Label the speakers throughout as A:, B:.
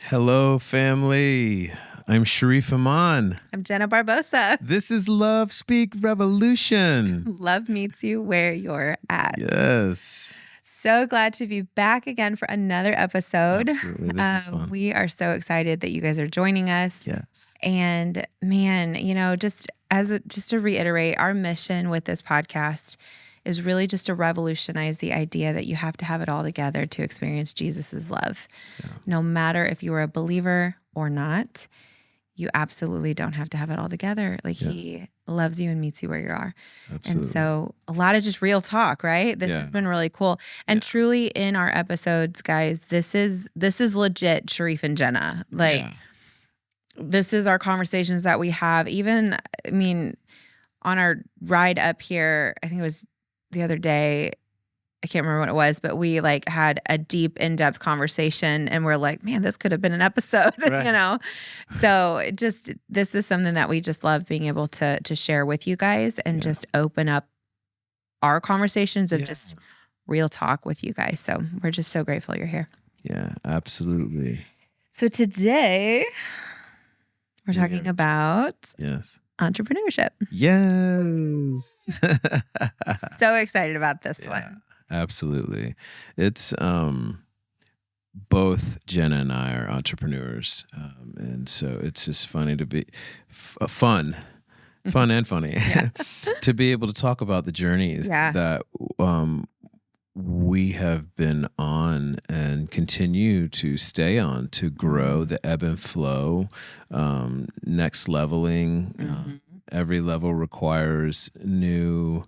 A: Hello, family. I'm Sharif Aman.
B: I'm Jenna Barbosa.
A: This is Love Speak Revolution.
B: Love meets you where you're at.
A: Yes.
B: So glad to be back again for another episode.
A: Absolutely. This is fun.
B: We are so excited that you guys are joining us.
A: Yes.
B: And man, just to reiterate, our mission with this podcast is really just to revolutionize the idea that you have to have it all together to experience Jesus's love. Yeah. No matter if you are a believer or not, you absolutely don't have to have it all together. He loves you and meets you where you are. Absolutely. And so a lot of just real talk, right? This has been really cool. And truly in our episodes, guys, this is legit Sharif and Jenna. This is our conversations that we have. Even, on our ride up here, I think it was the other day, I can't remember what it was, but we had a deep, in-depth conversation, and we're like, man, this could have been an episode, right. So this is something that we just love being able to share with you guys and just open up our conversations of just real talk with you guys. So we're just so grateful you're here.
A: Yeah, absolutely.
B: So today we're talking about entrepreneurship.
A: Yes.
B: So excited about this one.
A: Absolutely. It's both Jenna and I are entrepreneurs. And so it's just funny to be fun and funny to be able to talk about the journeys that we have been on and continue to stay on to grow, the ebb and flow, next leveling. Every level requires new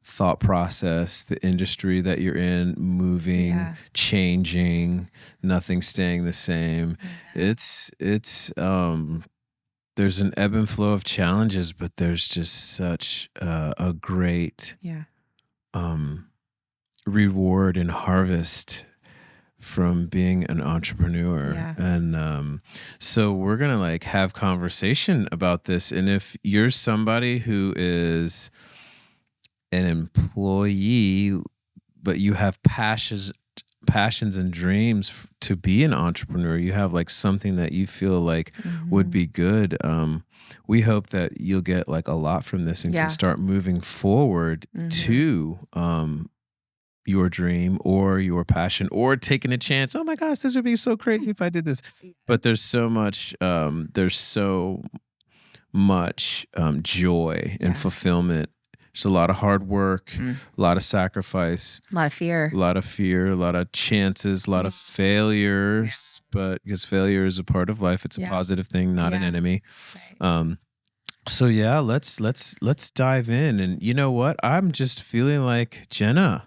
A: thought process, the industry that you're in, moving, changing, nothing staying the same. It's there's an ebb and flow of challenges, but there's just such a great reward and harvest from being an entrepreneur. And so we're gonna have conversation about this. And if you're somebody who is an employee, but you have passions and dreams to be an entrepreneur, you have something that you feel would be good. We hope that you'll get a lot from this and can start moving forward to your dream or your passion, or taking a chance. Oh my gosh, this would be so crazy if I did this. But there's so much joy and fulfillment. There's a lot of hard work, a lot of sacrifice,
B: a lot of fear,
A: a lot of chances, a lot of failures, but because failure is a part of life, it's a positive thing, not an enemy. Right. So let's dive in. And you know what? I'm just feeling like, Jenna,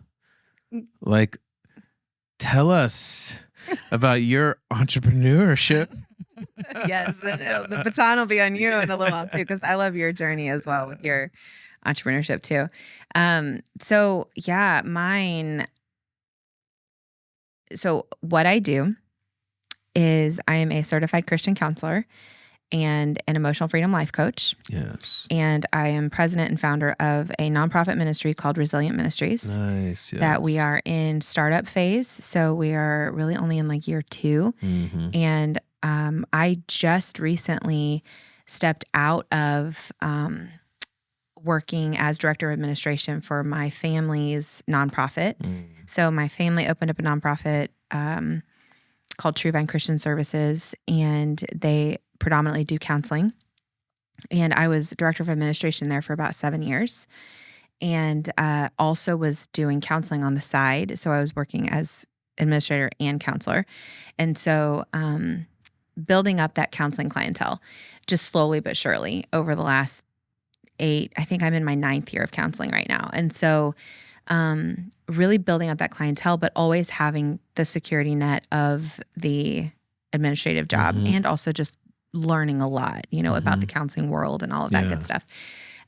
A: tell us about your entrepreneurship.
B: Yes, the baton will be on you in a little while too, because I love your journey as well with your entrepreneurship too. Mine. So what I do is I am a certified Christian counselor and an emotional freedom life coach.
A: Yes.
B: And I am president and founder of a nonprofit ministry called Resilient Ministries.
A: Nice. Yes.
B: That we are in startup phase. So we are really only in year 2. Mm-hmm. And I just recently stepped out of working as director of administration for my family's nonprofit. So my family opened up a nonprofit called True Vine Christian Services, and they predominantly do counseling. And I was director of administration there for about 7 years, and also was doing counseling on the side. So I was working as administrator and counselor. And so building up that counseling clientele just slowly but surely over the last 8, I think I'm in my 9th year of counseling right now. And so really building up that clientele, but always having the security net of the administrative job, and also just learning a lot, about the counseling world and all of that good stuff.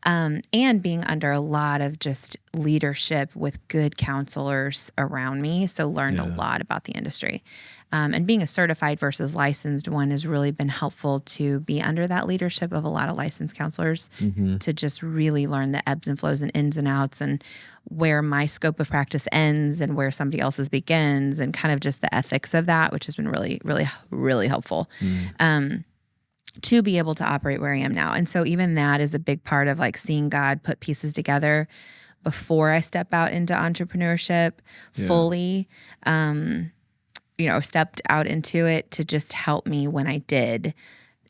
B: And being under a lot of just leadership with good counselors around me. So learned a lot about the industry. And being a certified versus licensed one has really been helpful to be under that leadership of a lot of licensed counselors to just really learn the ebbs and flows and ins and outs and where my scope of practice ends and where somebody else's begins, and kind of just the ethics of that, which has been really, really, really helpful. To be able to operate where I am now. And so even that is a big part of like seeing God put pieces together before I step out into entrepreneurship fully, stepped out into it to just help me when I did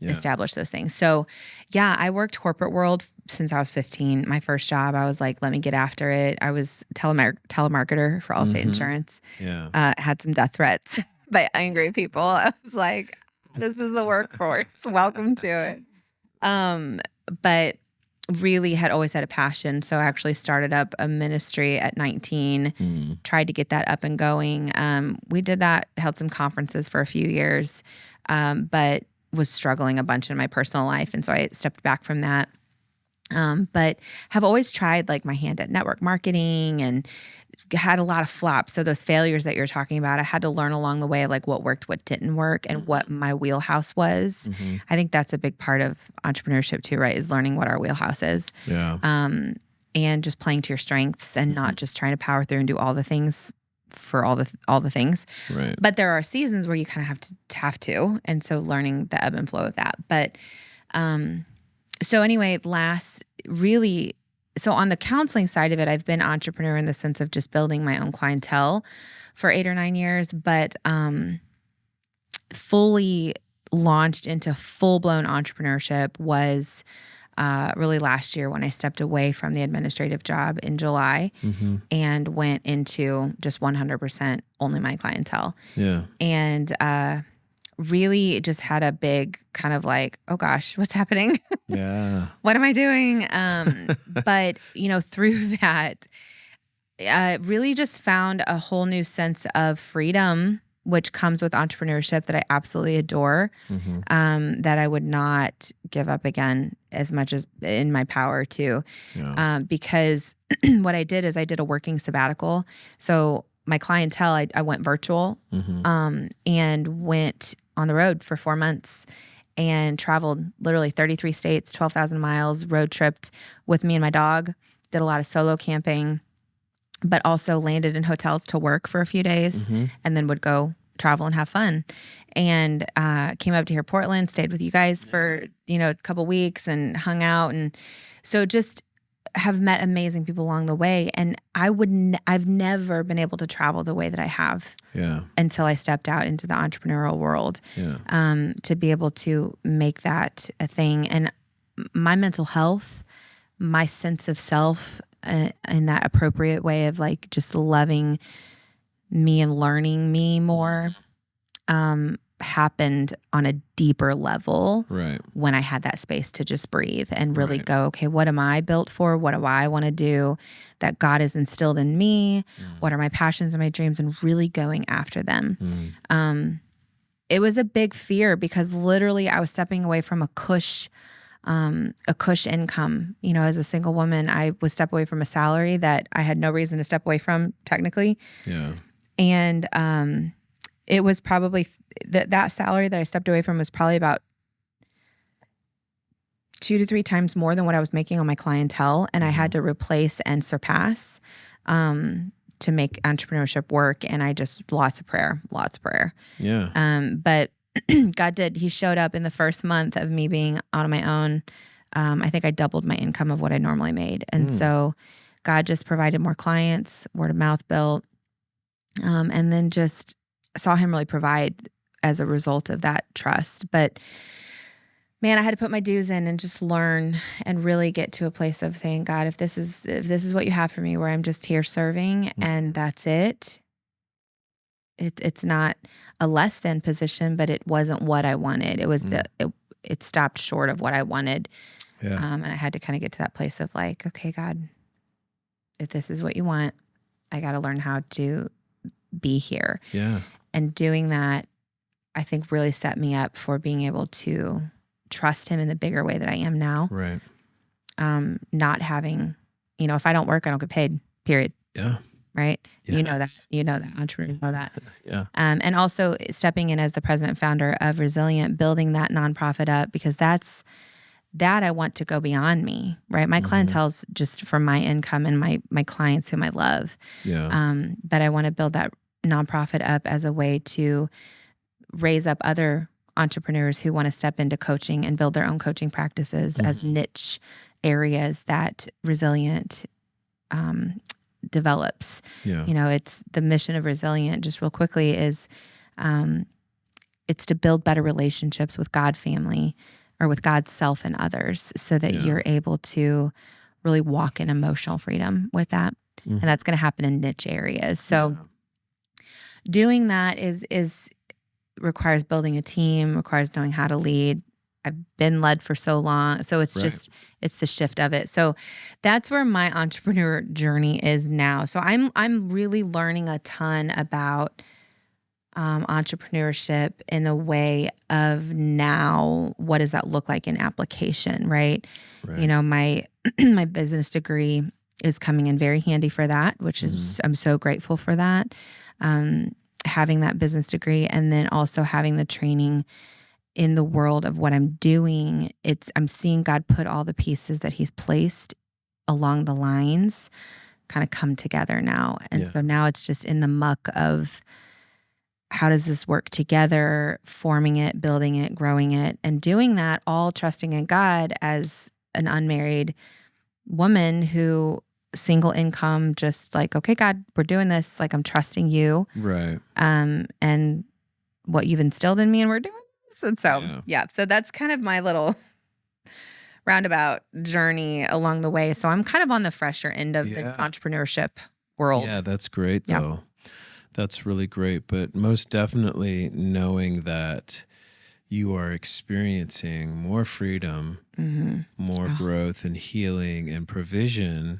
B: establish those things. So I worked corporate world since I was 15. My first job, I was like, let me get after it. I was telemarketer for Allstate Insurance. Had some death threats by angry people. I was like, this is the workforce. Welcome to it. But really had always had a passion. So I actually started up a ministry at 19, tried to get that up and going. We did that, held some conferences for a few years, but was struggling a bunch in my personal life. And so I stepped back from that. But have always tried like my hand at network marketing and had a lot of flops. So those failures that you're talking about, I had to learn along the way, like what worked, what didn't work, and what my wheelhouse was. I think that's a big part of entrepreneurship too, right? Is learning what our wheelhouse is. And just playing to your strengths and not just trying to power through and do all the things for all the things. Right. But there are seasons where you kind of have to. And so learning the ebb and flow of that. But, so anyway, so on the counseling side of it, I've been entrepreneur in the sense of just building my own clientele for 8 or 9 years, but fully launched into full-blown entrepreneurship was really last year when I stepped away from the administrative job in July and went into just 100% only my clientele. And really just had a big kind of like, oh gosh, what's happening? What am I doing? But, through that, really just found a whole new sense of freedom, which comes with entrepreneurship that I absolutely adore, that I would not give up again as much as in my power to, because what I did is I did a working sabbatical. So my clientele, I went virtual and went on the road for 4 months and traveled literally 33 states, 12,000 miles, road tripped with me and my dog, did a lot of solo camping, but also landed in hotels to work for a few days and then would go travel and have fun. And came up to here, Portland, stayed with you guys for, a couple weeks and hung out. And so just have met amazing people along the way. And I've never been able to travel the way that I have until I stepped out into the entrepreneurial world to be able to make that a thing. And my mental health, my sense of self in that appropriate way of like just loving me and learning me more happened on a deeper level when I had that space to just breathe and really go, okay, what am I built for? What do I want to do that God has instilled in me? What are my passions and my dreams? And really going after them. It was a big fear because literally I was stepping away from a cush income. As a single woman, I would step away from a salary that I had no reason to step away from technically. And it was probably that salary that I stepped away from was probably about 2 to 3 times more than what I was making on my clientele. And I had to replace and surpass to make entrepreneurship work. And I just, lots of prayer. But God did. He showed up in the first month of me being on my own. I think I doubled my income of what I normally made. And so God just provided more clients, word of mouth built, and then just saw him really provide as a result of that trust. But man, I had to put my dues in and just learn and really get to a place of saying, God, if this is what you have for me, where I'm just here serving and that's it. It's not a less than position, but it wasn't what I wanted. It was it stopped short of what I wanted. And I had to kind of get to that place of like, okay, God, if this is what you want, I got to learn how to be here. And doing that, I think really set me up for being able to trust him in the bigger way that I am now. Not having, if I don't work, I don't get paid, period. right?
A: Yes.
B: You know that entrepreneurs know that.
A: Yeah.
B: And also stepping in as the president and founder of Resilient, building that nonprofit up, because that I want to go beyond me, right? My clientele's just from my income and my clients whom I love.
A: Yeah.
B: But I want to build that nonprofit up as a way to raise up other entrepreneurs who want to step into coaching and build their own coaching practices as niche areas that Resilient develops.
A: Yeah.
B: It's the mission of Resilient, just real quickly, is it's to build better relationships with God family or with God's self and others so that you're able to really walk in emotional freedom with that. And that's going to happen in niche areas. So doing that is requires building a team, requires knowing how to lead. I've been led for so long. So it's just, it's the shift of it. So that's where my entrepreneur journey is now. So I'm really learning a ton about entrepreneurship in a way of now, what does that look like in application, right? My my business degree is coming in very handy for that, which is, I'm so grateful for that. Having that business degree and then also having the training in the world of what I'm doing, I'm seeing God put all the pieces that he's placed along the lines kind of come together now. And so now it's just in the muck of how does this work together, forming it, building it, growing it, and doing that all trusting in God as an unmarried woman who single income, just like, okay, God, we're doing this. Like, I'm trusting you.
A: Right.
B: And what you've instilled in me, and we're doing this. And so, so that's kind of my little roundabout journey along the way. So I'm kind of on the fresher end of the entrepreneurship world.
A: Yeah, that's great though. That's really great. But most definitely knowing that you are experiencing more freedom, more growth and healing and provision,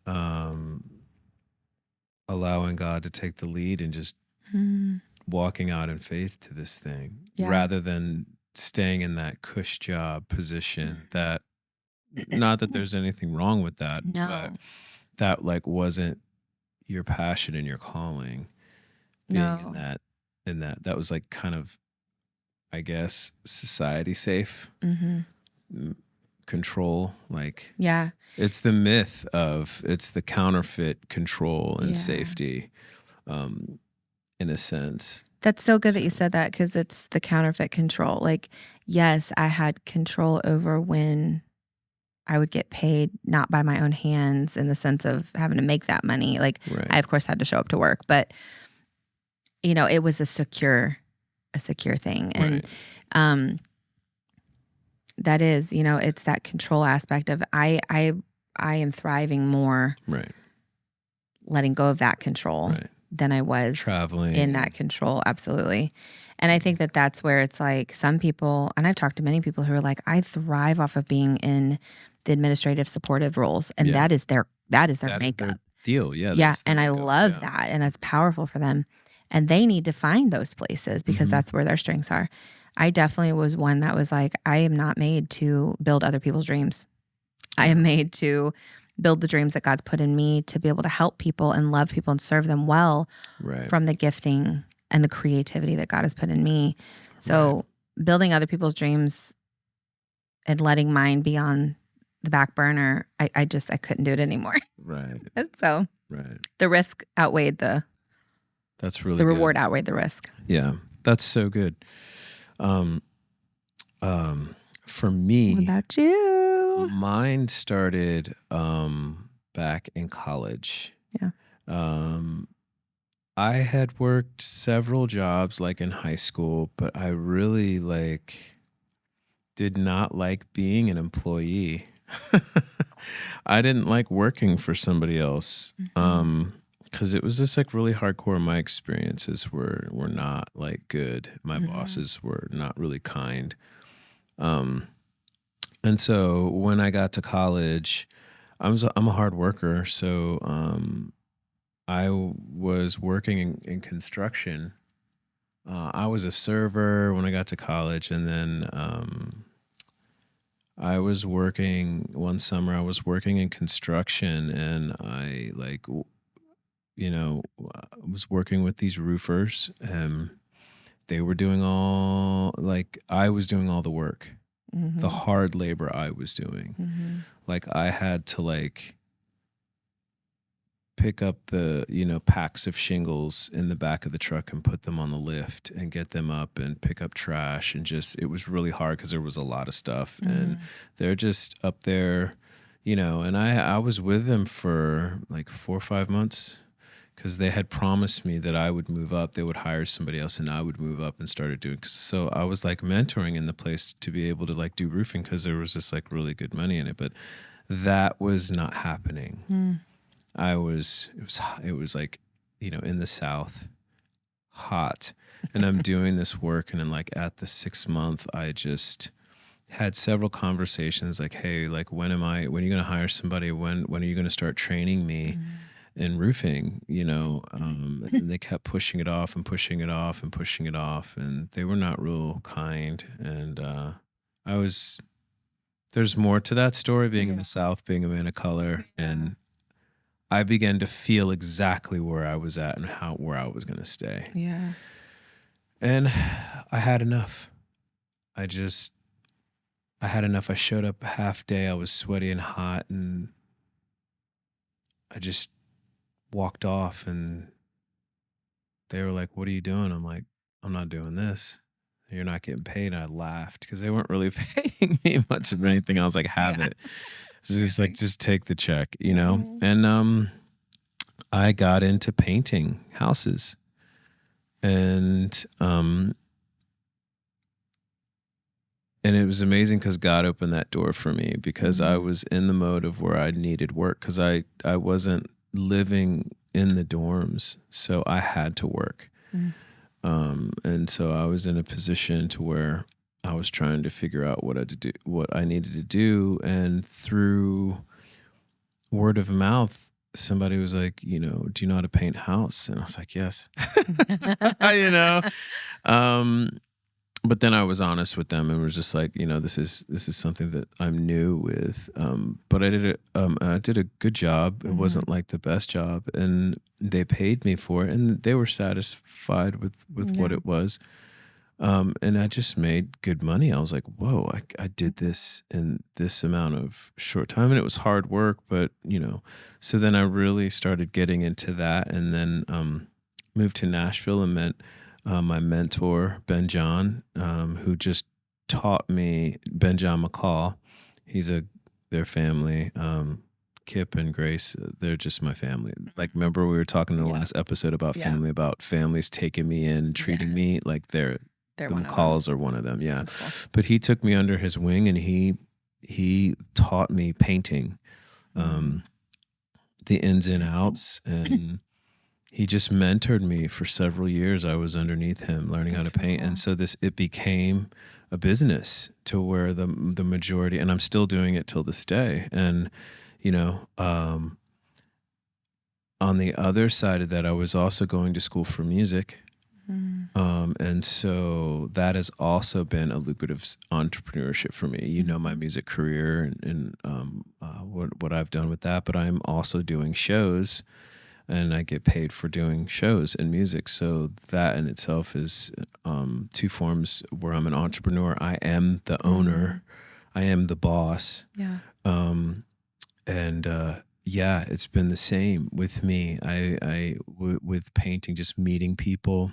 A: allowing God to take the lead and just walking out in faith to this thing rather than staying in that cush job position that, not that there's anything wrong with that, but that like wasn't your passion and your calling. Being in that was like kind of, I guess, society safe control. Like, it's the myth of, it's the counterfeit control and safety, in a sense.
B: That's so good that you said that, because it's the counterfeit control. Like, yes, I had control over when I would get paid not by my own hands in the sense of having to make that money. Like, I of course had to show up to work, but it was a secure thing. And that is, it's that control aspect of I am thriving more letting go of that control than I was
A: traveling
B: in that control. Absolutely. And I think that that's where it's like some people, and I've talked to many people who are like, I thrive off of being in the administrative supportive roles. And that is their makeup.
A: Their deal.
B: And I love that. And that's powerful for them. And they need to find those places because that's where their strengths are. I definitely was one that was like, I am not made to build other people's dreams. I am made to build the dreams that God's put in me to be able to help people and love people and serve them well from the gifting and the creativity that God has put in me. So building other people's dreams and letting mine be on the back burner, I couldn't do it anymore. And so the risk outweighed
A: that's really
B: the reward outweighed the risk.
A: Yeah, that's so good. For me,
B: what about you?
A: Mine started back in college. I had worked several jobs like in high school, but I really did not like being an employee. I didn't like working for somebody else. Because it was just really hardcore. My experiences were not good. My bosses were not really kind. And so when I got to college, I'm a hard worker. So I was working in construction. I was a server when I got to college, and then I was working one summer. I was working in construction, and I was working with these roofers, and they were doing I was doing all the work, the hard labor I was doing. Like I had to pick up the, packs of shingles in the back of the truck and put them on the lift and get them up and pick up trash. And it was really hard because there was a lot of stuff and they're just up there, and I was with them for like 4 or 5 months because they had promised me that I would move up. They would hire somebody else and I would move up and started doing. So I was like mentoring in the place to be able to like do roofing because there was just like really good money in it. But that was not happening. It was like, in the South, hot. And I'm doing this work. And then like at the 6th month, I just had several conversations like, hey, like, when are you going to hire somebody? When are you going to start training me in roofing? And they kept pushing it off and pushing it off and pushing it off. And they were not real kind. And there's more to that story, being in the South, being a man of color. And I began to feel exactly where I was at and where I was going to stay.
B: Yeah.
A: And I had enough. I had enough. I showed up a half day. I was sweaty and hot, and I just walked off, and they were like, "What are you doing?" I'm like, "I'm not doing this. You're not getting paid." And I laughed because they weren't really paying me much of anything. I was like, "Have it." So it's like, just take the check, And I got into painting houses, and it was amazing because God opened that door for me because I was in the mode of where I needed work because I wasn't living in the dorms, so I had to work. And so I was in a position to where I was trying to figure out what I needed to do, and through word of mouth, somebody was like, do you know how to paint house? And I was like, yes. But then I was honest with them and was just like, this is something that I'm new with. But I did a good job. It wasn't like the best job, and they paid me for it, and they were satisfied with what it was. And I just made good money. I was like, whoa, I did this in this amount of short time, and it was hard work, but so then I really started getting into that, and then moved to Nashville and met my mentor, Ben John, who just taught me, Ben John McCall. Their family, Kip and Grace, they're just my family. Like, remember we were talking in the last episode about family, about families taking me in, treating me like the McCalls are one of them. Yeah. Cool. But he took me under his wing, and he taught me painting, the ins and outs, and he just mentored me for several years. I was underneath him learning how to paint. Cool. And so it became a business to where the majority, and I'm still doing it till this day. And, on the other side of that, I was also going to school for music. And so that has also been a lucrative entrepreneurship for me. My music career and what I've done with that, but I'm also doing shows, and I get paid for doing shows and music. So that in itself is 2 forms where I'm an entrepreneur. I am the owner. I am the boss. Yeah. It's been the same with me. With painting, just meeting people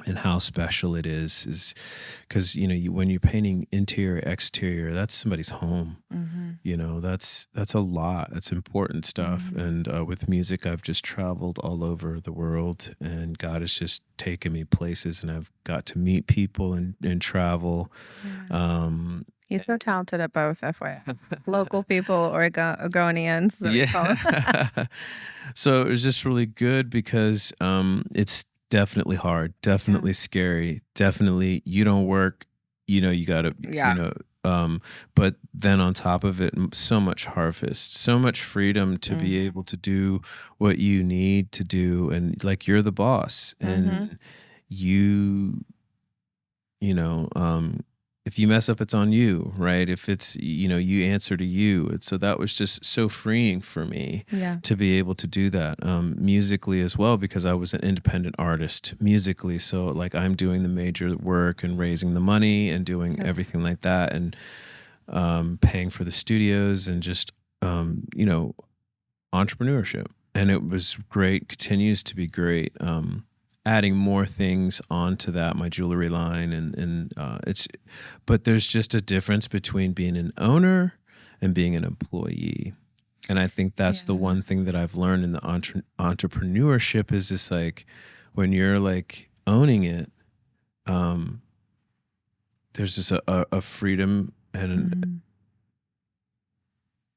A: and how special it is because, when you're painting interior, exterior, that's somebody's home. That's a lot. That's important stuff. And with music, I've just traveled all over the world, and God has just taken me places, and I've got to meet people and travel. Yeah.
B: He's so talented at both, FYI. Local people, Oregonians.
A: Yeah. So it was just really good because it's definitely hard, definitely scary, definitely you don't work, you gotta, but then on top of it, so much harvest, so much freedom to be able to do what you need to do. And like, you're the boss, and if you mess up, it's on you, right? If it's, you answer to you. And so that was just so freeing for me to be able to do that musically as well, because I was an independent artist musically. So like I'm doing the major work and raising the money and doing everything like that, and paying for the studios and just, entrepreneurship. And it was great, continues to be great. Adding more things onto that, my jewelry line, and but there's just a difference between being an owner and being an employee. And I think that's the one thing that I've learned in the entrepreneurship is just like, when you're like owning it, there's just a freedom and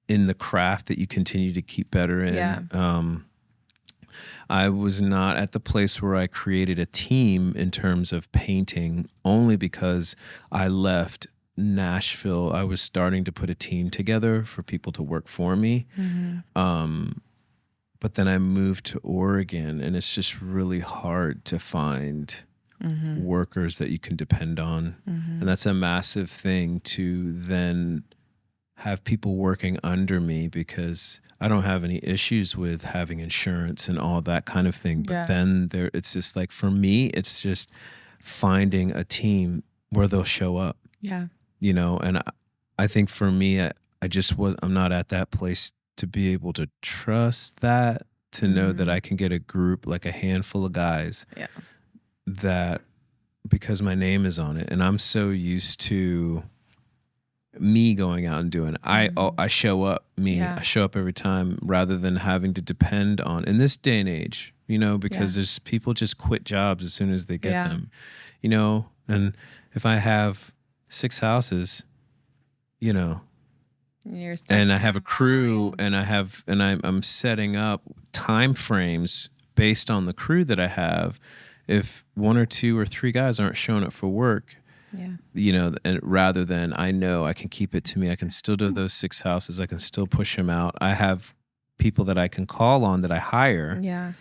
A: in the craft that you continue to keep better in. I was not at the place where I created a team in terms of painting, only because I left Nashville. I was starting to put a team together for people to work for me. But then I moved to Oregon, and it's just really hard to find workers that you can depend on. And that's a massive thing, to then have people working under me, because I don't have any issues with having insurance and all that kind of thing. But then it's just like, for me, it's just finding a team where they'll show up. And I think for me, I'm not at that place to be able to trust that, to know that I can get a group, like a handful of guys that, because my name is on it, and I'm so used to me going out and doing it. I show up, I show up every time, rather than having to depend on, in this day and age, because there's people just quit jobs as soon as they get them, and if I have 6 houses, and I have a crew, and I'm setting up time frames based on the crew that I have. If 1 or 2 or 3 guys aren't showing up for work, and rather than, I know I can keep it to me, I can still do those 6 houses, I can still push them out. I have people that I can call on, that I hire.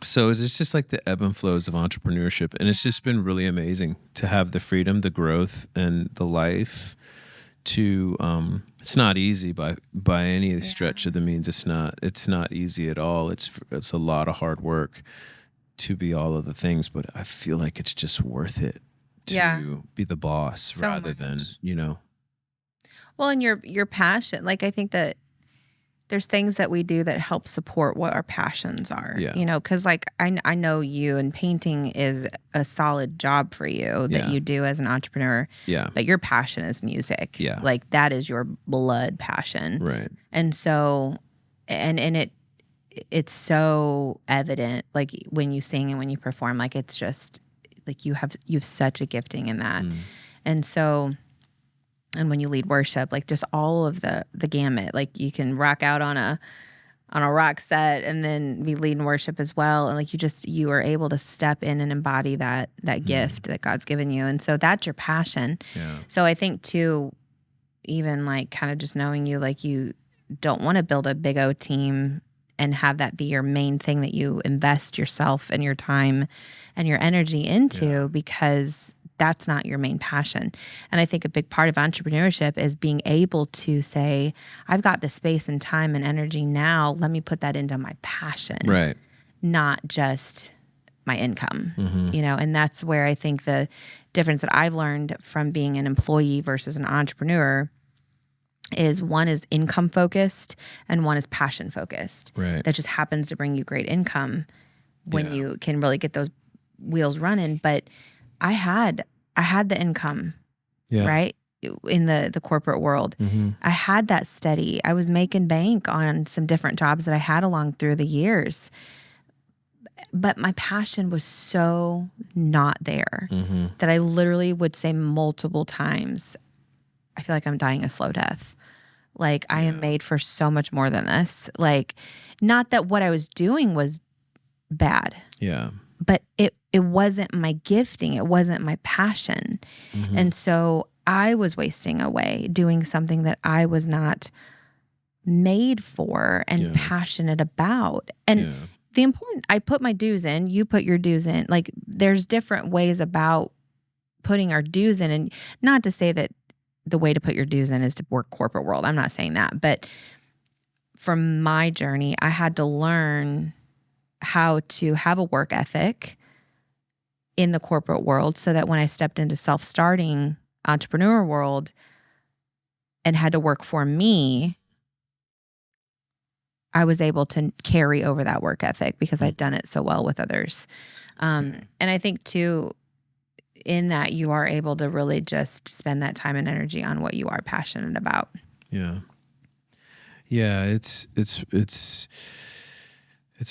A: So it's just like the ebb and flows of entrepreneurship. And it's just been really amazing to have the freedom, the growth, and the life to, it's not easy by any stretch of the means. It's not easy at all. It's a lot of hard work to be all of the things, but I feel like it's just worth it to be the boss, rather than,
B: Well, and your passion, like, I think that there's things that we do that help support what our passions are, because like I know you, and painting is a solid job for you that you do as an entrepreneur. But your passion is music. Like, that is your blood passion.
A: Right.
B: And so, and it's so evident, like, when you sing and when you perform, like, it's just like you have such a gifting in that. And so, and when you lead worship, like, just all of the gamut, like, you can rock out on a rock set and then be leading worship as well. And like, you are able to step in and embody that gift that God's given you. And so that's your passion. So I think too, even like kind of just knowing you, like, you don't want to build a big O team and have that be your main thing that you invest yourself and your time and your energy into, because that's not your main passion. And I think a big part of entrepreneurship is being able to say, I've got the space and time and energy now, let me put that into my passion.
A: Right.
B: Not just my income, and that's where I think the difference that I've learned from being an employee versus an entrepreneur is, one is income focused and one is passion focused.
A: Right.
B: That just happens to bring you great income when you can really get those wheels running. But I had the income, right, in the corporate world. I had that steady. I was making bank on some different jobs that I had along through the years. But my passion was so not there that I literally would say multiple times, I feel like I'm dying a slow death. Like, I am made for so much more than this. Like, not that what I was doing was bad. But it wasn't my gifting. It wasn't my passion. And so I was wasting away doing something that I was not made for and passionate about. And I put my dues in, you put your dues in. Like, there's different ways about putting our dues in. And not to say that the way to put your dues in is to work corporate world. I'm not saying that. But from my journey, I had to learn how to have a work ethic in the corporate world so that when I stepped into self-starting entrepreneur world and had to work for me, I was able to carry over that work ethic because I'd done it so well with others. And I think too, in that you are able to really just spend that time and energy on what you are passionate about.
A: Yeah. Yeah. It's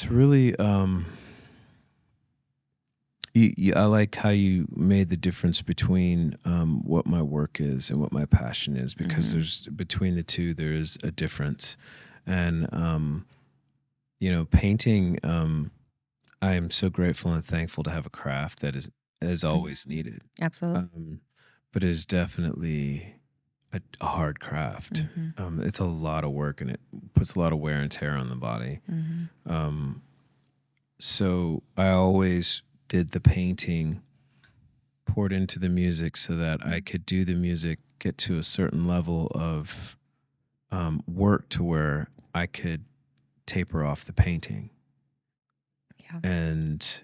A: really, I like how you made the difference between what my work is and what my passion is, because there's between the two, there is a difference. And, painting, I am so grateful and thankful to have a craft that is always needed.
B: Absolutely.
A: But it is definitely a hard craft. It's a lot of work, and it puts a lot of wear and tear on the body. So I always did the painting, poured into the music so that I could do the music, get to a certain level of work to where I could taper off the painting.
B: Yeah.
A: And,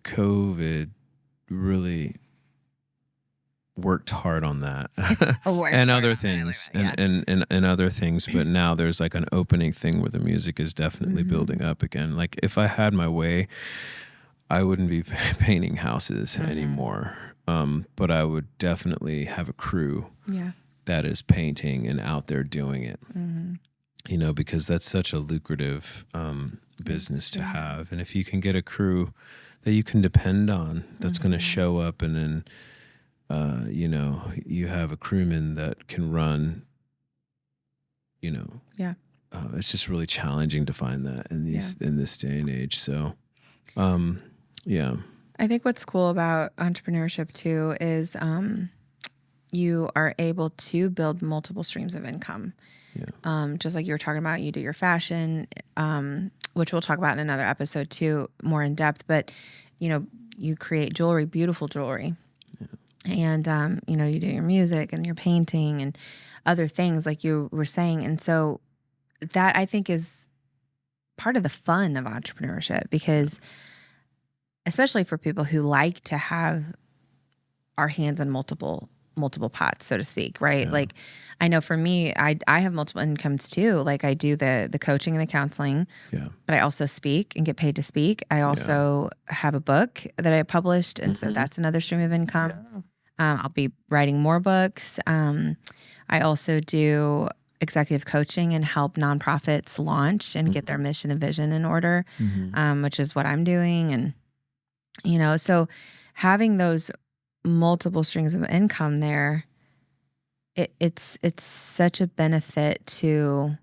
A: COVID really worked hard on that and other things and other things. But now there's like an opening thing where the music is definitely building up again. Like if I had my way, I wouldn't be painting houses anymore. But I would definitely have a crew that is painting and out there doing it, because that's such a lucrative business to have. And if you can get a crew that you can depend on, that's going to show up, and then, you have a crewman that can run, it's just really challenging to find that in this day and age. So,
B: I think what's cool about entrepreneurship too is you are able to build multiple streams of income. Just like you were talking about, you do your fashion, which we'll talk about in another episode too, more in depth. But, you create jewelry, beautiful jewelry. And, you do your music and your painting and other things like you were saying. And so that I think is part of the fun of entrepreneurship, because especially for people who like to have our hands on multiple pots, so to speak, right? Like I know for me, I have multiple incomes too. Like I do the coaching and the counseling, but I also speak and get paid to speak. I also have a book that I published, and so that's another stream of income. I'll be writing more books. I also do executive coaching and help nonprofits launch and get their mission and vision in order, which is what I'm doing. And, so having those multiple strings of income there, it's such a benefit to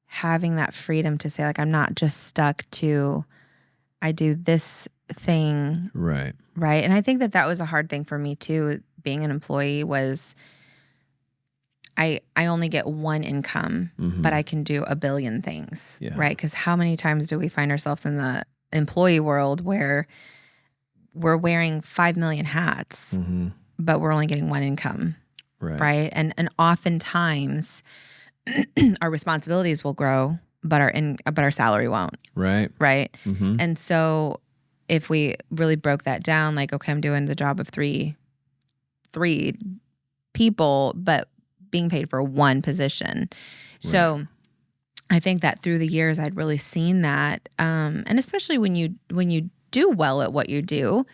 B: having that freedom to say, like, I'm not just stuck to, I do this thing.
A: Right.
B: Right. And I think that was a hard thing for me too. Being an employee was, I only get one income, but I can do a billion things. Right. Because how many times do we find ourselves in the employee world where we're wearing 5 million hats, but we're only getting one income. Right. And oftentimes our responsibilities will grow, but our salary won't. Right. And so if we really broke that down, like, okay, I'm doing the job of three people, but being paid for one position. So I think that through the years, I'd really seen that. And especially when you do well at what you do,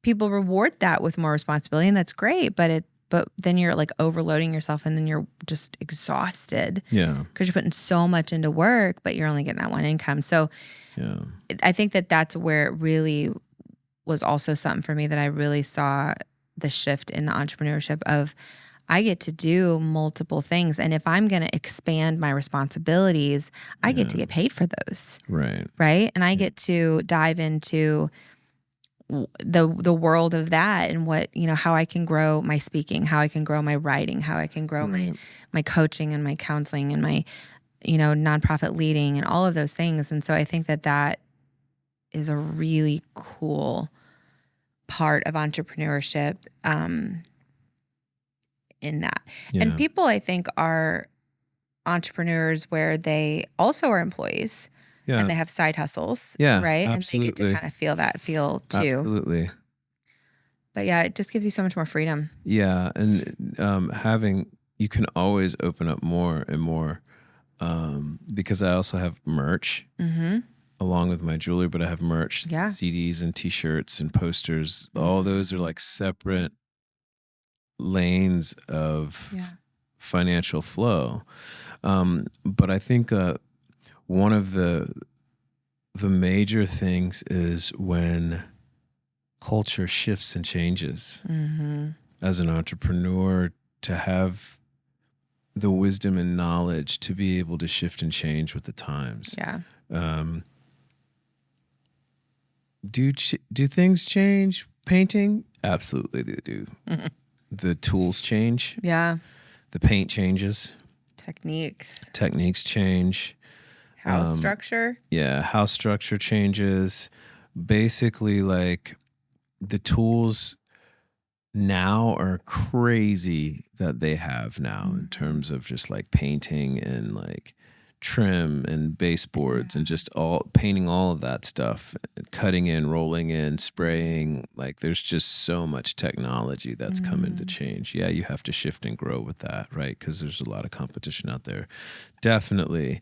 B: people reward that with more responsibility, and that's great. But then you're like overloading yourself, and then you're just exhausted. Because you're putting so much into work, but you're only getting that one income. So I think that that's where it really was also something for me, that I really saw the shift in the entrepreneurship of, I get to do multiple things. And if I'm going to expand my responsibilities, I get to get paid for those. Right. And I get to dive into the world of that, and what, how I can grow my speaking, how I can grow my writing, how I can grow my coaching and my counseling and my, nonprofit leading and all of those things. And so I think that is a really cool part of entrepreneurship in that.
A: Yeah.
B: And people, I think, are entrepreneurs where they also are employees and they have side hustles, right?
A: Absolutely.
B: And they get to kind of feel that feel too.
A: Absolutely.
B: But yeah, it just gives you so much more freedom.
A: Yeah. And you can always open up more and more because I also have merch along with my jewelry, but I have merch, CDs and t-shirts and posters. All those are like separate lanes of financial flow. But I think one of the major things is when culture shifts and changes. As an entrepreneur, to have the wisdom and knowledge to be able to shift and change with the times. Do things change? Painting? Absolutely they do. The tools change.
B: Yeah.
A: The paint changes.
B: Techniques
A: change.
B: House structure.
A: Yeah, house structure changes. Basically, like the tools now are crazy that they have now in terms of just like painting and like trim and baseboards and just painting all of that stuff, cutting in, rolling in, spraying. Like there's just so much technology that's coming to change. Yeah, you have to shift and grow with that, right? Because there's a lot of competition out there. Definitely.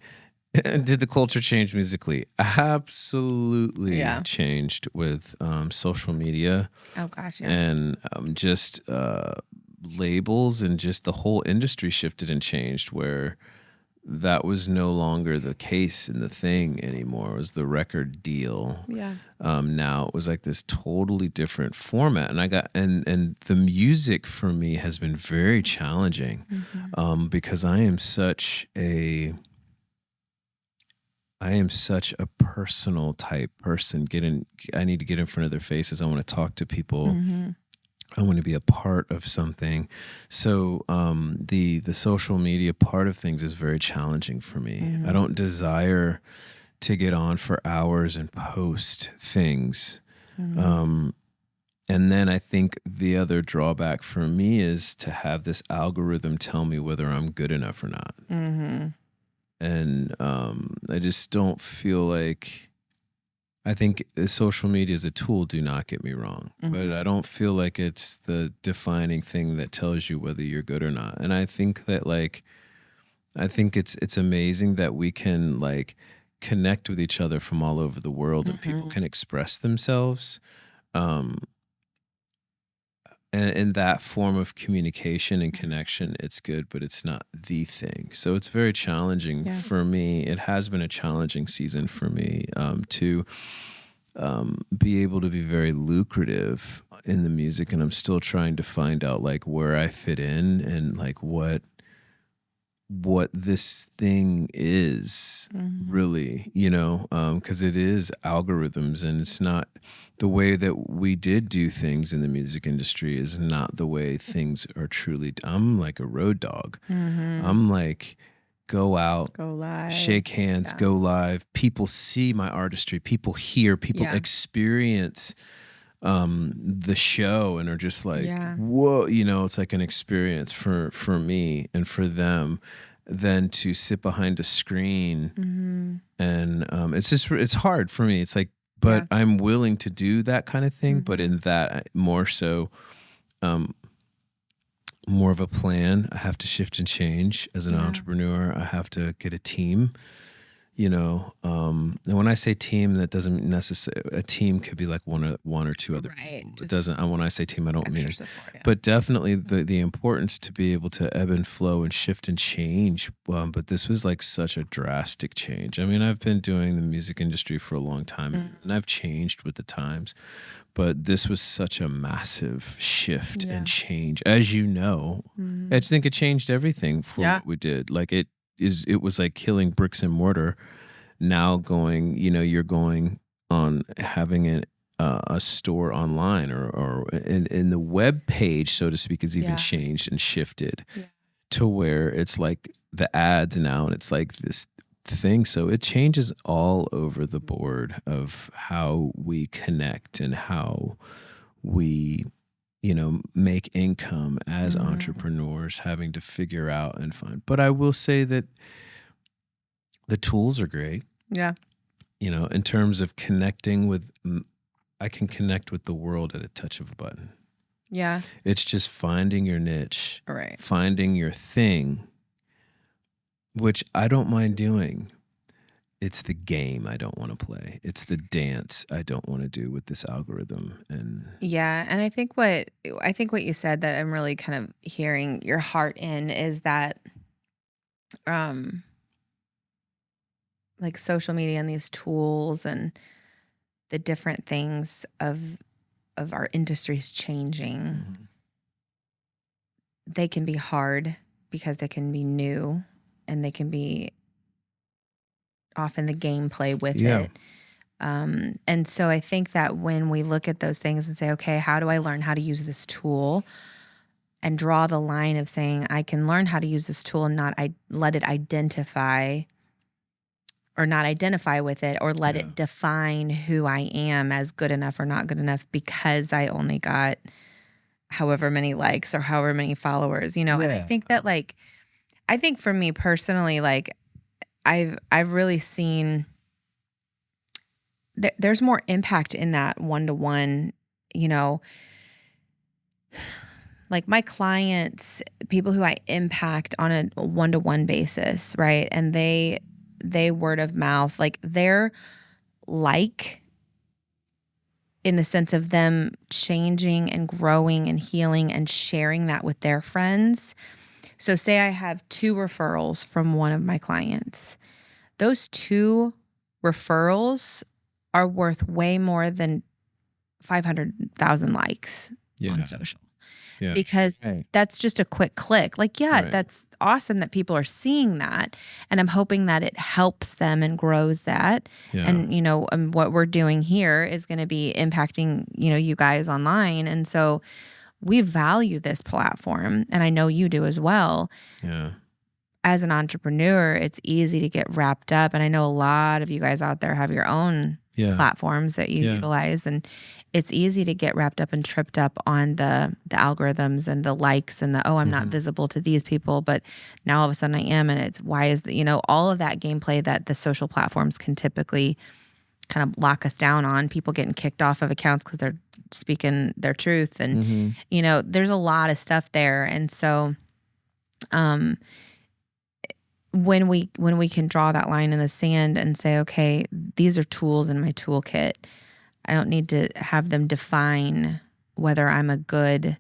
A: Did the culture change musically? Absolutely changed with social media.
B: Oh gosh, yeah.
A: And just labels and just the whole industry shifted and changed where that was no longer the case and the thing anymore. It was the record deal.
B: Yeah.
A: Now it was like this totally different format. And and the music for me has been very challenging because I am such a personal type person. I need to get in front of their faces. I want to talk to people. I want to be a part of something. So the social media part of things is very challenging for me. I don't desire to get on for hours and post things. And then I think the other drawback for me is to have this algorithm tell me whether I'm good enough or not. And I just don't feel like, I think social media is a tool, do not get me wrong, but I don't feel like it's the defining thing that tells you whether you're good or not. And I think that it's amazing that we can like connect with each other from all over the world and people can express themselves. And in that form of communication and connection, it's good, but it's not the thing. So it's very challenging for me. It has been a challenging season for me to be able to be very lucrative in the music. And I'm still trying to find out like where I fit in and like what this thing is really, because it is algorithms and it's not the way that we did do things in the music industry is not the way things are truly. I'm like a road dog. I'm like, go out,
B: go live,
A: shake hands, go live. People see my artistry. People hear, people experience the show and are just like, whoa, it's like an experience for me and for them than to sit behind a screen. And it's hard for me. It's like, but I'm willing to do that kind of thing. But in that more so, more of a plan. I have to shift and change as an entrepreneur. I have to get a team. And when I say team, that doesn't necessarily, a team could be like one or two other people. It doesn't, when I say team, I don't mean it. But definitely the importance to be able to ebb and flow and shift and change. But this was like such a drastic change. I mean, I've been doing the music industry for a long time and I've changed with the times, but this was such a massive shift and change. As you know, I just think it changed everything for what we did. Like it was like killing bricks and mortar. Now going, you're going on having a store online or in the web page, so to speak, is even changed and shifted to where it's like the ads now, and it's like this thing. So it changes all over the board of how we connect and how we, make income as entrepreneurs, having to figure out and find. But I will say that the tools are great.
B: Yeah.
A: In terms of connecting with, I can connect with the world at a touch of a button.
B: Yeah.
A: It's just finding your niche,
B: Right.
A: finding your thing, which I don't mind doing. It's the game I don't want to play. It's the dance I don't want to do with this algorithm. And
B: yeah, and I think what you said that I'm really kind of hearing your heart in is that um like social media and these tools and the different things of our industries changing, they can be hard because they can be new and they can be often the gameplay with it. And so I think that when we look at those things and say, okay, how do I learn how to use this tool, and draw the line of saying I can learn how to use this tool and not let it identify or not identify with it or let it define who I am as good enough or not good enough because I only got however many likes or however many followers, And I think that I think for me personally, I've really seen there's more impact in that one-to-one, like my clients, people who I impact on a one-to-one basis, right? And they word of mouth, they're in the sense of them changing and growing and healing and sharing that with their friends. So say I have 2 referrals from one of my clients. Those 2 referrals are worth way more than 500,000 likes on social. Yeah. Because that's just a quick click. That's awesome that people are seeing that. And I'm hoping that it helps them and grows that. Yeah. And, what we're doing here is going to be impacting, you guys online. And so we value this platform. And I know you do as well. Yeah. As an entrepreneur, it's easy to get wrapped up. And I know a lot of you guys out there have your own platforms that you utilize. And it's easy to get wrapped up and tripped up on the algorithms and the likes and I'm not visible to these people, but now all of a sudden I am. And it's why is all of that gameplay that the social platforms can typically kind of lock us down on, people getting kicked off of accounts because they're speaking their truth. And, there's a lot of stuff there. And so, when we can draw that line in the sand and say, okay, these are tools in my toolkit. I don't need to have them define whether I'm a good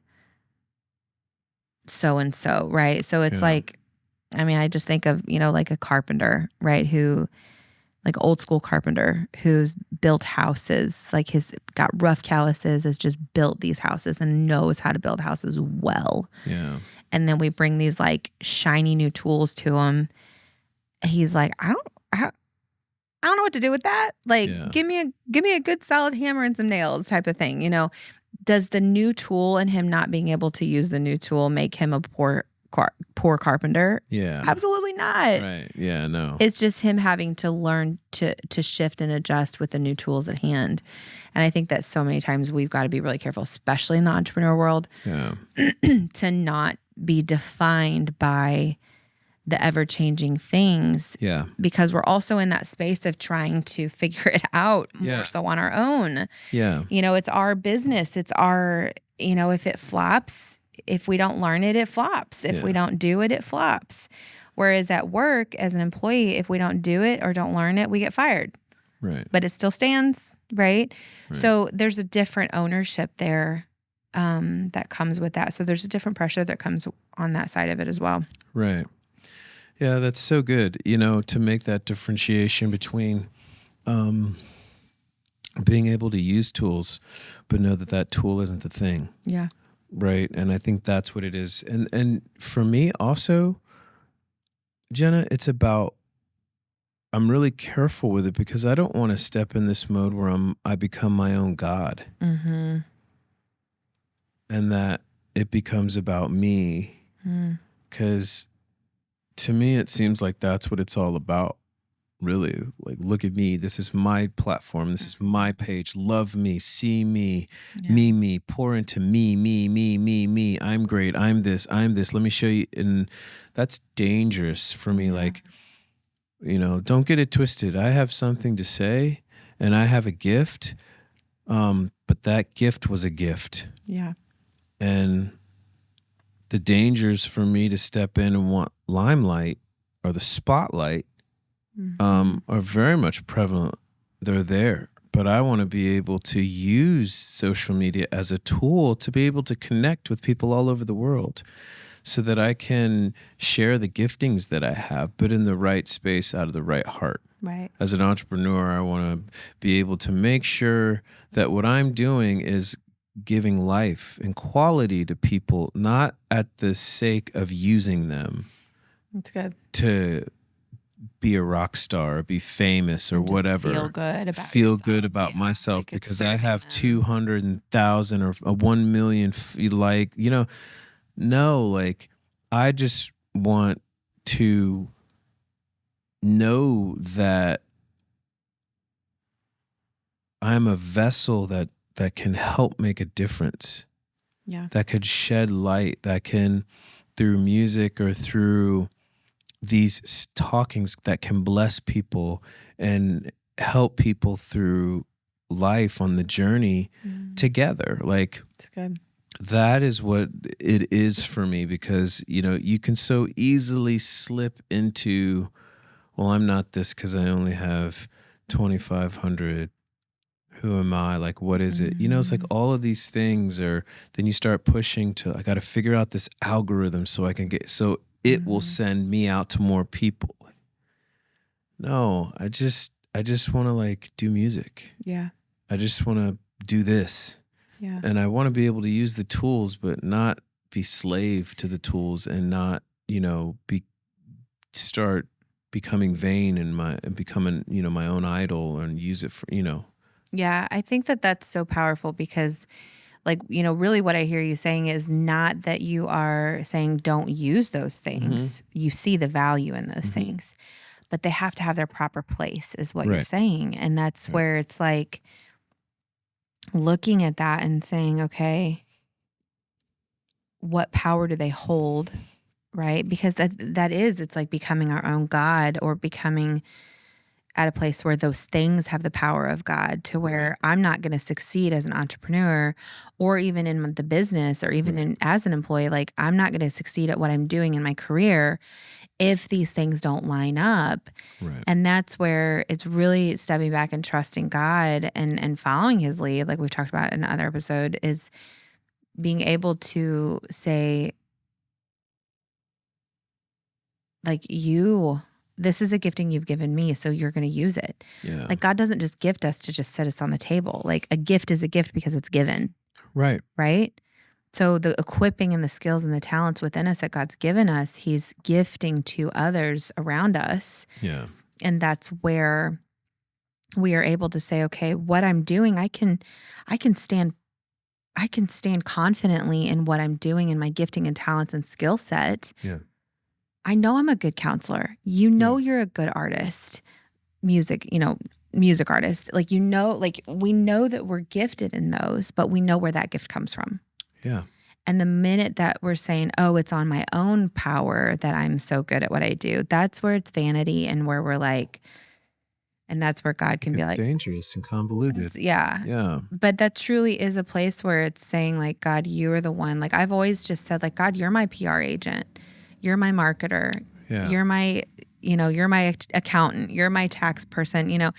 B: so-and-so, right? So it's I just think of, a carpenter, right? Who, old school carpenter who's built houses, he's got rough calluses, has just built these houses and knows how to build houses well. Yeah. And then we bring these shiny new tools to him. He's like, I don't know what to do with that. Give me a good solid hammer and some nails type of thing. Does the new tool and him not being able to use the new tool make him a poor carpenter? Yeah. Absolutely not.
A: Right. Yeah, no.
B: It's just him having to learn to shift and adjust with the new tools at hand. And I think that so many times we've got to be really careful, especially in the entrepreneur world, to not be defined by the ever-changing things. Yeah. Because we're also in that space of trying to figure it out more so on our own. Yeah. It's our business. It's our, if it flops, if we don't learn it, it flops. If we don't do it, it flops. Whereas at work, as an employee, if we don't do it or don't learn it, we get fired. Right. But it still stands, right? So there's a different ownership there that comes with that. So there's a different pressure that comes on that side of it as well.
A: Right. Yeah, that's so good, to make that differentiation between being able to use tools, but know that tool isn't the thing. Yeah. Right. And I think that's what it is. And for me also, Jenna, it's about, I'm really careful with it because I don't want to step in this mode where I become my own God. Mm-hmm. And that it becomes about me. Because to me, it seems like that's what it's all about. really. Like, look at me. This is my platform. This is my page. Love me, see me, me, pour into me. I'm great. I'm this. Let me show you. And that's dangerous for me. Like, don't get it twisted. I have something to say and I have a gift. But that gift was a gift.
B: Yeah.
A: And the dangers for me to step in and want limelight or the spotlight are very much prevalent. They're there. But I want to be able to use social media as a tool to be able to connect with people all over the world so that I can share the giftings that I have, but in the right space, out of the right heart.
B: Right.
A: As an entrepreneur, I want to be able to make sure that what I'm doing is giving life and quality to people, not at the sake of using them.
B: That's good.
A: To be a rock star, or be famous, or
B: and just
A: whatever.
B: Feel good
A: about myself
B: like
A: because I have 200,000 or 1 million. No, like I just want to know that I'm a vessel that can help make a difference.
B: Yeah.
A: That could shed light, that can, through music or through these talkings, that can bless people and help people through life on the journey together. Like,
B: it's good.
A: That is what it is for me, because, you can so easily slip into, well, I'm not this because I only have 2,500. Who am I? Like, what is it? It's like all of these things are, then you start pushing to, I got to figure out this algorithm so I can so it will send me out to more people. No, I just want to like do music.
B: Yeah.
A: I just want to do this.
B: Yeah.
A: And I want to be able to use the tools, but not be slave to the tools and not, start becoming vain and becoming, my own idol and use it for,
B: Yeah, I think that that's so powerful because, like, really what I hear you saying is not that you are saying don't use those things. You see the value in those things, but they have to have their proper place, is what you're saying. And that's where it's like looking at that and saying, okay, what power do they hold? Right? Because it's like becoming our own God, or becoming at a place where those things have the power of God, to where I'm not going to succeed as an entrepreneur, or even in the business, or even as an employee. Like, I'm not going to succeed at what I'm doing in my career if these things don't line up.
A: Right.
B: And that's where it's really stepping back and trusting God and following his lead, like we've talked about in another episode, is being able to say, like, this is a gifting you've given me, so you're going to use it.
A: Yeah.
B: Like, God doesn't just gift us to just sit us on the table. Like, a gift is a gift because it's given.
A: Right.
B: Right? So the equipping and the skills and the talents within us that God's given us, he's gifting to others around us.
A: Yeah.
B: And that's where we are able to say, okay, what I'm doing, I can stand confidently in what I'm doing in my gifting and talents and skill set.
A: Yeah.
B: I know I'm a good counselor. You're a good artist, music artist. Like, we know that we're gifted in those, but we know where that gift comes from.
A: Yeah.
B: And the minute that we're saying, oh, it's on my own power that I'm so good at what I do, that's where it's vanity, and where we're like, and that's where God can be like,
A: dangerous and convoluted.
B: Yeah.
A: Yeah.
B: But that truly is a place where it's saying, like, God, you are the one. Like, I've always just said, like, God, you're my PR agent. You're my marketer.
A: Yeah.
B: You're my accountant. You're my tax person,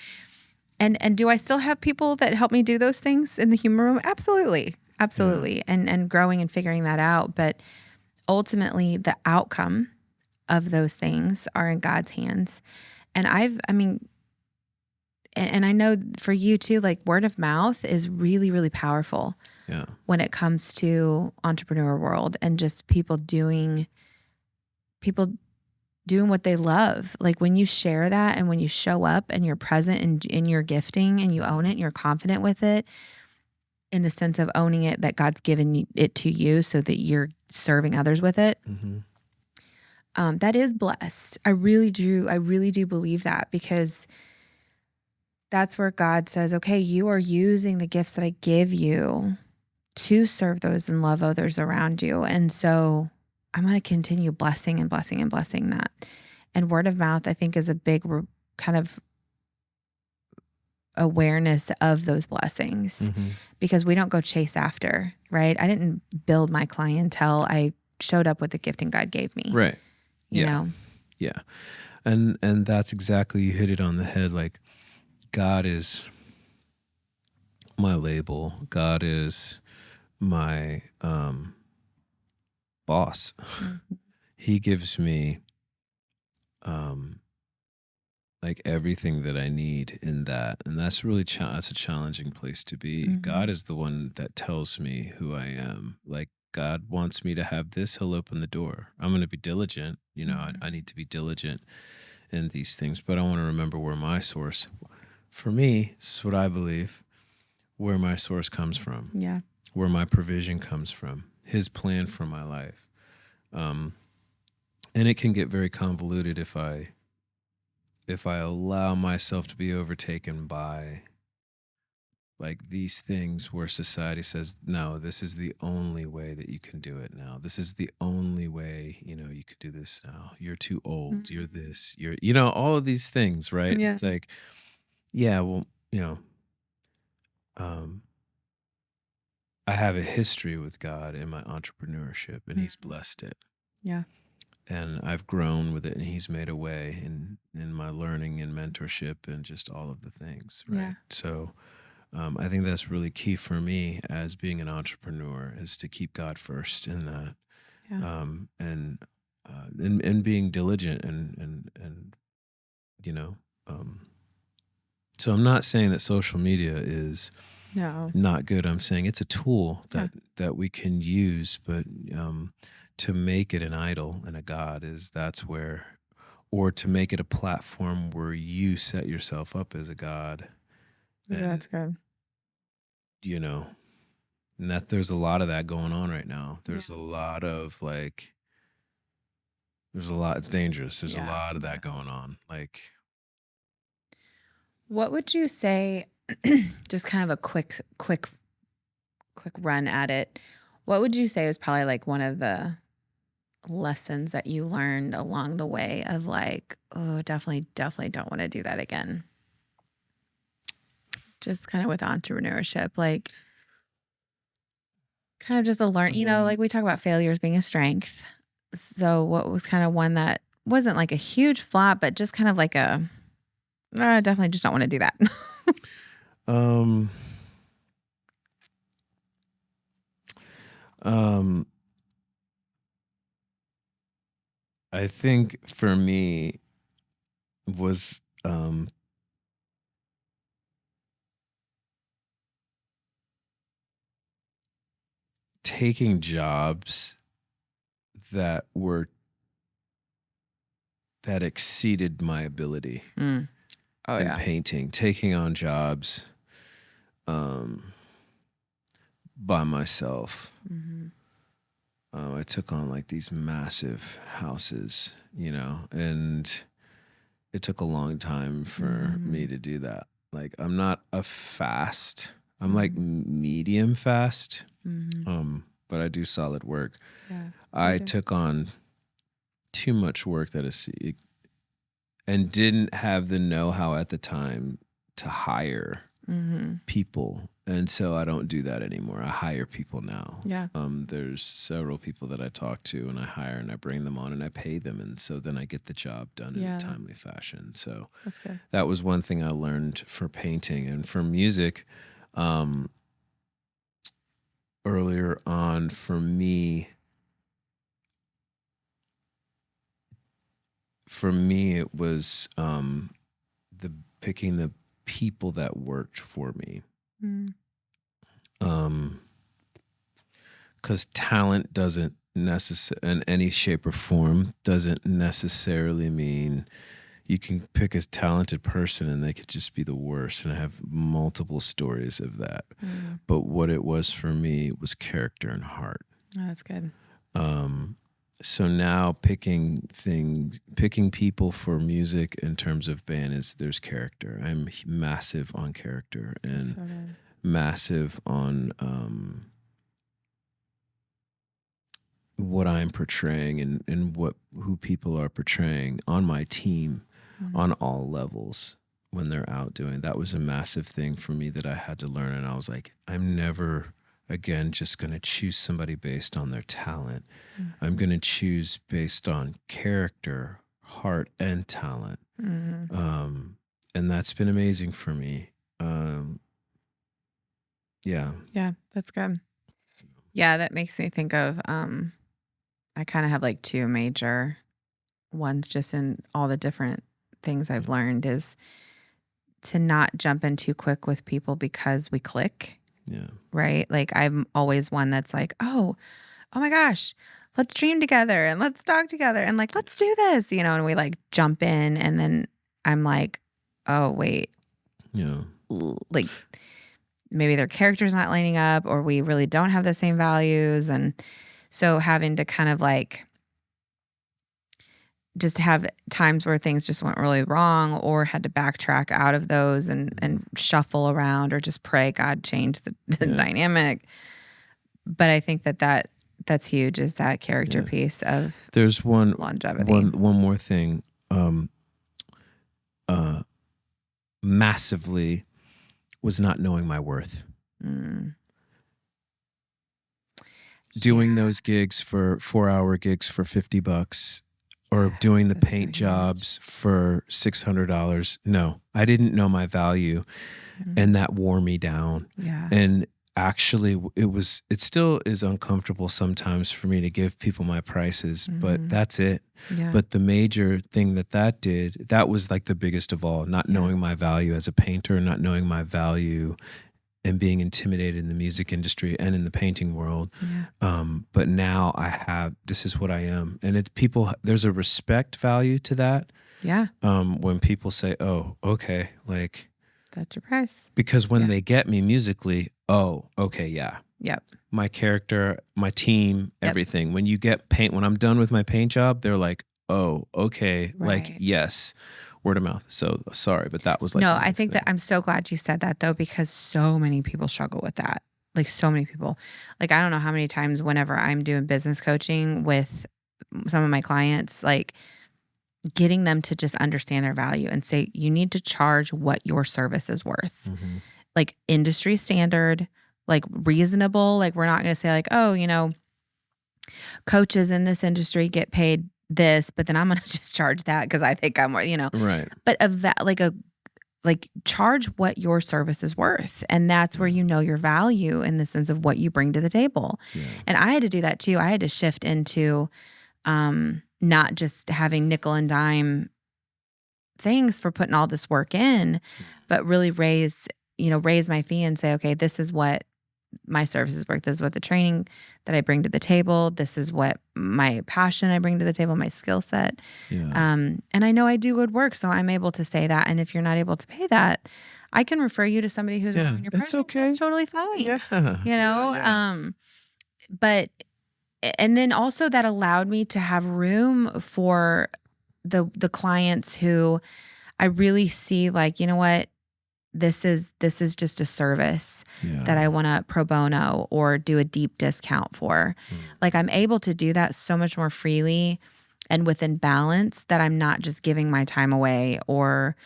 B: And do I still have people that help me do those things in the humor room? Absolutely. Absolutely. Yeah. And growing and figuring that out. But ultimately, the outcome of those things are in God's hands. And and I know for you too, like, word of mouth is really, really powerful.
A: Yeah.
B: When it comes to entrepreneur world, and just people doing what they love. Like, when you share that, and when you show up and you're present in your gifting, and you own it and you're confident with it, in the sense of owning it, that God's given it to you so that you're serving others with it. that is blessed. I really do believe that, because that's where God says, okay, you are using the gifts that I give you to serve those and love others around you. And so I'm going to continue blessing and blessing and blessing that. And word of mouth, I think, is a big kind of awareness of those blessings, because we don't go chase after, right? I didn't build my clientele. I showed up with the gifting God gave me.
A: Right.
B: You know?
A: Yeah. And that's exactly, you hit it on the head. Like, God is my label. God is my boss. He gives me like everything that I need in that. And that's really, that's a challenging place to be. God is the one that tells me who I am. Like, God wants me to have this, he'll open the door. I'm going to be diligent. You know, I need to be diligent in these things, but I want to remember where my source, for me, this is what I believe, where my source comes from.
B: Yeah.
A: Where my provision comes from, his plan for my life. And it can get very convoluted if I allow myself to be overtaken by like these things where society says, no, this is the only way that you can do it now. This is the only way, you know, you could do this now. You're too old. You're this, you're, you know, all of these things, right?
B: Yeah.
A: It's like, yeah, well, you know, I have a history with God in my entrepreneurship, and he's blessed it.
B: Yeah.
A: And I've grown with it, and he's made a way in my learning and mentorship and just all of the things, right?
B: Yeah.
A: So I think that's really key for me as being an entrepreneur, is to keep God first in that.
B: Yeah.
A: And being diligent and you know, so I'm not saying that social media is not good. I'm saying it's a tool that we can use, but to make it an idol and a god that's where, or to make it a platform where you set yourself up as a god.
B: Yeah, that's good.
A: You know, and that there's a lot of that going on right now. There's a lot of like, it's dangerous. There's a lot of that going on. Like,
B: what would you say, just kind of a quick run at it, what would you say was probably like one of the lessons that you learned along the way of like, oh, definitely don't want to do that again? Just kind of with entrepreneurship, like kind of just a learn, you know, like we talk about failures being a strength. So what was kind of one that wasn't like a huge flop, but just kind of like a, I definitely just don't want to do that.
A: I think for me was taking jobs that exceeded my ability in painting, taking on jobs by myself. I took on like these massive houses, you know, and it took a long time for me to do that. Like, I'm not a fast, I'm like medium fast, but I do solid work. Yeah, I took on too much work and didn't have the know-how at the time to hire people. And so I don't do that anymore. I hire people now. Yeah. There's several people that I talk to and I hire and I bring them on and I pay them. And so then I get the job done in a timely fashion. So that's good. That was one thing I learned for painting. And for music, earlier on, for me, it was picking the people that worked for me. Because talent doesn't necessarily, in any shape or form, doesn't necessarily mean you can pick a talented person and they could just be the worst. And I have multiple stories of that. But what it was for me was character and heart.
B: Oh, that's good.
A: So now picking people for music in terms of band there's character. I'm massive on character and massive on what I'm portraying and who people are portraying on my team on all levels when they're out doing. That was a massive thing for me that I had to learn, and I was like, I'm never again just going to choose somebody based on their talent. I'm going to choose based on character, heart, and talent. And that's been amazing for me. Yeah,
B: that's good. Yeah, that makes me think of I kind of have like two major ones just in all the different things I've learned is to not jump in too quick with people because we click.
A: Yeah.
B: Right? Like I'm always one that's like, oh my gosh, let's dream together and let's talk together and like, let's do this, and we like jump in and then I'm like, oh, wait.
A: Yeah.
B: Like maybe their character's not lining up or we really don't have the same values. And so having to kind of like just have times where things just went really wrong or had to backtrack out of those and shuffle around or just pray God change the dynamic. But I think that's huge is that character piece of
A: there's one
B: longevity.
A: One more thing massively was not knowing my worth. Doing those gigs for 4-hour gigs for $50 or doing the paint jobs for $600. No, I didn't know my value and that wore me down.
B: Yeah.
A: And actually it still is uncomfortable sometimes for me to give people my prices, but that's it.
B: Yeah.
A: But the major thing that did, that was like the biggest of all, not knowing my value as a painter, not knowing my value and being intimidated in the music industry and in the painting world.
B: Yeah.
A: But now this is what I am. And there's a respect value to that.
B: Yeah.
A: When people say, oh, okay, like,
B: that's your price.
A: because when they get me musically, oh, okay, yeah.
B: Yep.
A: My character, my team, everything. When when I'm done with my paint job, they're like, oh, okay, like, yes, word of mouth. So sorry, but that was like.
B: No, I think that I'm so glad you said that though, because so many people struggle with that. Like so many people, like, I don't know how many times whenever I'm doing business coaching with some of my clients, like getting them to just understand their value and say, you need to charge what your service is worth. Like industry standard, like reasonable. Like we're not going to say like, oh, coaches in this industry get paid this, but then I'm going to just charge that because I think I'm more,
A: Right.
B: But charge what your service is worth. And that's where you know your value in the sense of what you bring to the table. Yeah. And I had to do that too. I had to shift into not just having nickel and dime things for putting all this work in, but really raise my fee and say, okay, this is what my service is worth. This is what the training that I bring to the table. This is what my passion I bring to the table, my skill set. Yeah. And I know I do good work, so I'm able to say that. And if you're not able to pay that, I can refer you to somebody who's in your price.
A: It's okay.
B: That's totally fine.
A: Yeah.
B: But and then also that allowed me to have room for the clients who I really see like, you know what, this is just a service that I want to pro bono or do a deep discount for. Like I'm able to do that so much more freely and within balance that I'm not just giving my time away or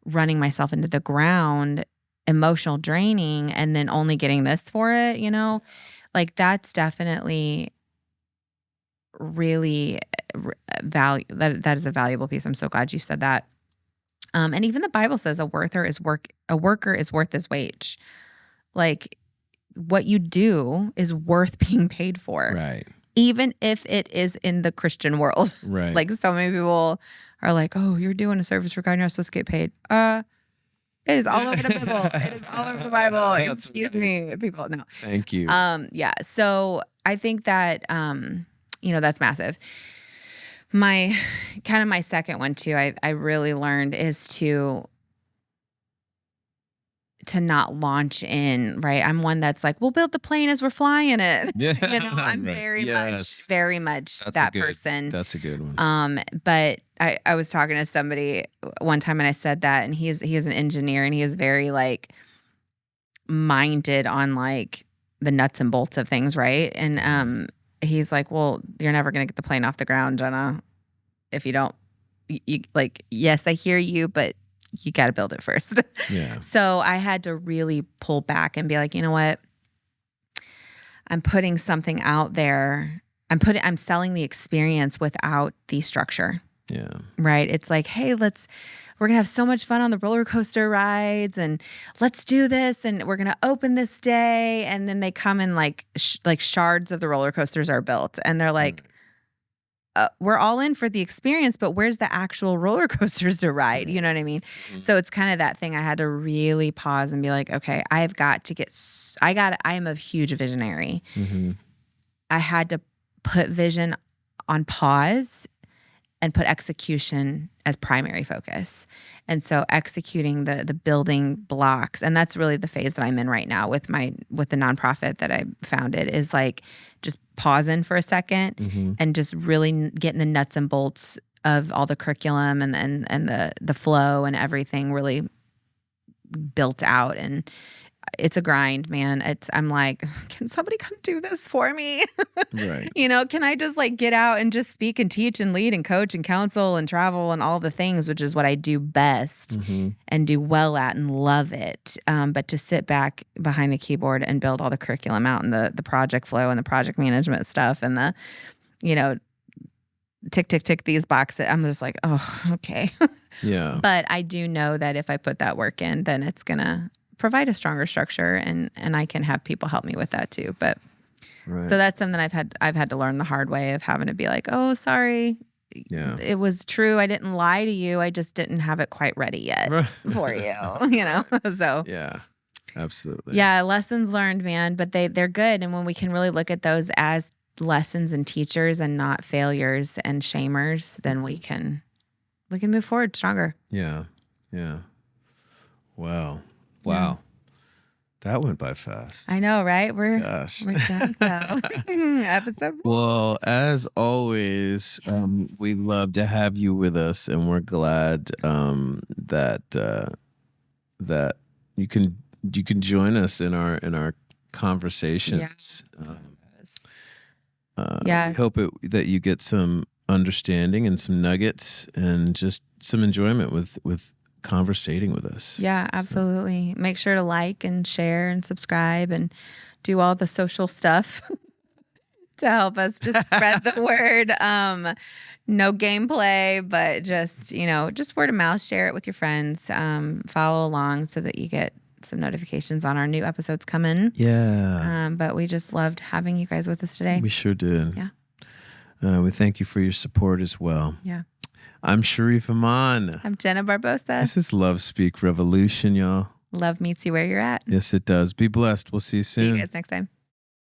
B: running myself into the ground, emotional draining, and then only getting this for it, like that's definitely really value. That is a valuable piece. I'm so glad you said that. And even the Bible says a worker is worth his wage. Like what you do is worth being paid for.
A: Right.
B: Even if it is in the Christian world.
A: Right.
B: Like so many people are like, oh, you're doing a service for God, you're not supposed to get paid. It is all over the Bible. It is all over the Bible. Excuse me, people. No.
A: Thank you.
B: Yeah. So I think that that's massive. My second one too, I really learned is to to not launch in, right? I'm one that's like, we'll build the plane as we're flying it.
A: Yeah.
B: I'm
A: Right.
B: very
A: Yes.
B: much
A: That's
B: that person.
A: That's a good one.
B: But I was talking to somebody one time and I said that, and he is an engineer, and he is very like minded on like the nuts and bolts of things, right? And he's like, well, you're never gonna get the plane off the ground, Jenna, if you don't you like, yes, I hear you, but you got to build it first.
A: Yeah.
B: So I had to really pull back and be like, you know what? I'm putting something out there. I'm selling the experience without the structure.
A: Yeah.
B: Right. It's like, hey, we're going to have so much fun on the roller coaster rides, and let's do this. And we're going to open this day. And then they come and like shards of the roller coasters are built. And they're like, we're all in for the experience, but where's the actual roller coasters to ride? You know what I mean? Mm-hmm. So it's kind of that thing. I had to really pause and be like, okay, I've got to I am a huge visionary. Mm-hmm. I had to put vision on pause and put execution as primary focus. And so executing the building blocks, and that's really the phase that I'm in right now with the nonprofit that I founded, is like just pausing for a second mm-hmm. and just really getting the nuts and bolts of all the curriculum and the flow and everything really built out. And it's a grind, man. I'm like, can somebody come do this for me? Right. Can I just like get out and just speak and teach and lead and coach and counsel and travel and all the things, which is what I do best mm-hmm. and do well at and love it. But to sit back behind the keyboard and build all the curriculum out and the project flow and the project management stuff and the, tick these boxes. I'm just like, oh, okay. Yeah. But I do know that if I put that work in, then it's going to provide a stronger structure, and I can have people help me with that too. But right. So that's something I've had to learn the hard way of having to be like, oh, sorry. Yeah. It was true. I didn't lie to you. I just didn't have it quite ready yet for you, So
A: yeah, absolutely.
B: Yeah. Lessons learned, man, but they're good. And when we can really look at those as lessons and teachers and not failures and shamers, then we can move forward stronger.
A: Yeah. Yeah. Wow. Wow. That went by fast.
B: I know, right? We're done though. Episode 4.
A: Well, as always, we love to have you with us, and we're glad that you can join us in our conversations. Yeah. We hope that you get some understanding and some nuggets and just some enjoyment with conversating with us.
B: Yeah, absolutely. So. Make sure to like and share and subscribe and do all the social stuff to help us just spread the word. No gameplay, but just word of mouth. Share it with your friends. Follow along so that you get some notifications on our new episodes coming.
A: Yeah.
B: But we just loved having you guys with us today.
A: We sure did.
B: Yeah.
A: We thank you for your support as well.
B: Yeah.
A: I'm Sharif Aman.
B: I'm Jenna Barbosa.
A: This is Love Speak Revolution, y'all.
B: Love meets you where you're at.
A: Yes, it does. Be blessed. We'll see you soon.
B: See you guys next time.